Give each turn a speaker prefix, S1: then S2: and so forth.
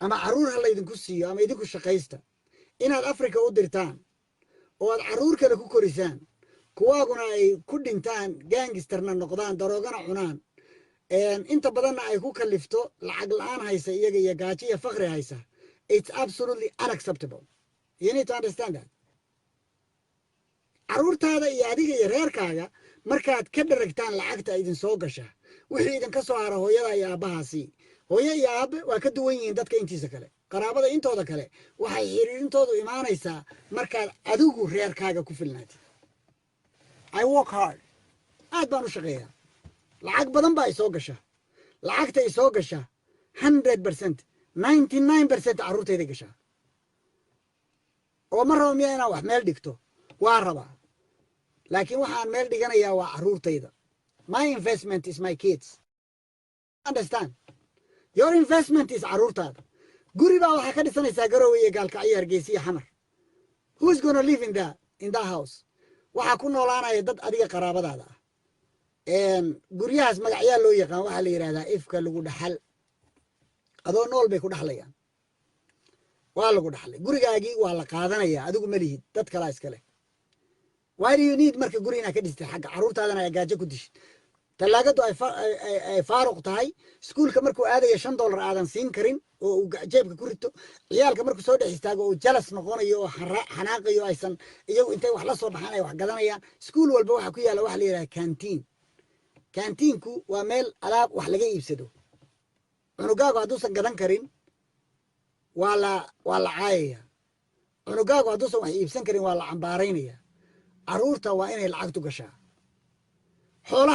S1: ama caruur ha laydinku siiyo ama idinku shaqaysta inaad Afrika u dirtaan oo aad caruur kale ku korisaan kuwaaguna ay ku dhintaan gaangistarna noqdaan daroogana cunaan inta badanna ay ku kalifto lacag la'aan haysa iyaga iyo gaajo iyo faqri haysa. It's absolutely unacceptable. You need to understand that. caruurtaada iyo adiga iyo reerkaaga markaad ka dharagtaan lacagta idin soo gasha wixii idin ka soo hara hooyada iyo aabahaasi hooyo iyo aabe waa ka duwan yihiin dadka intiisa kale qaraabada intooda kale waxay xiriirintoodu imaanaysaa markaad adigu reerkaaga ku filnaatid. I work hard. aad baan u shaqeeyaa lacag badan baa isoo gasha lacagta isoo gasha 100% 99% caruurtayda gasha oo ma rabo miyaa inaan wax meel dhigto waa rabaa laakiin waxaan meel dhiganayaa waa caruurtayda. My investment is my kids. Understand? Your investment is caruurtaada. guri baa waxaa ka dhisanaysaa Garowe iyo Gaalkacyo Hargeysa iyo Xamar. Who is going to live in that house? waxaa ku noolaanaya dad adiga qaraabadaada ah. guryahaas magacyaa loo yaqaan waxaa la yidhahdaa ifka lagu dhaxal adoo nool bay ku dhaxlayaan waa lagu dhaxlay gurigaagii waa la qaadanayaa adigu ma lihid dad kalaa iskale. Why do you need marka guri inaad ka dhistay xagga caruurtaadana ay gaajo ku dishid talaagadu ay faaruq tahay iskuulka markuu aadayo $5 aadan siin karin oo uu jeebka ku rito ciyaalka markuu soo dhex istaago oo jalas noqonayo oo xanaaqayo aysan iyagu intay wax la soo baxaan ay wax gadanayaan. iskuul walba waxa ku yaala waxa la yiraahdaa canteen. canteinku waa meel alaab wax laga iibsado cunugaagu hadduusan gadan karin waa la caayaya cunugaagu hadduusan wax iibsan karin waa la cambaaraynaya. caruurta waa inay lacagtu gashaa xoolaha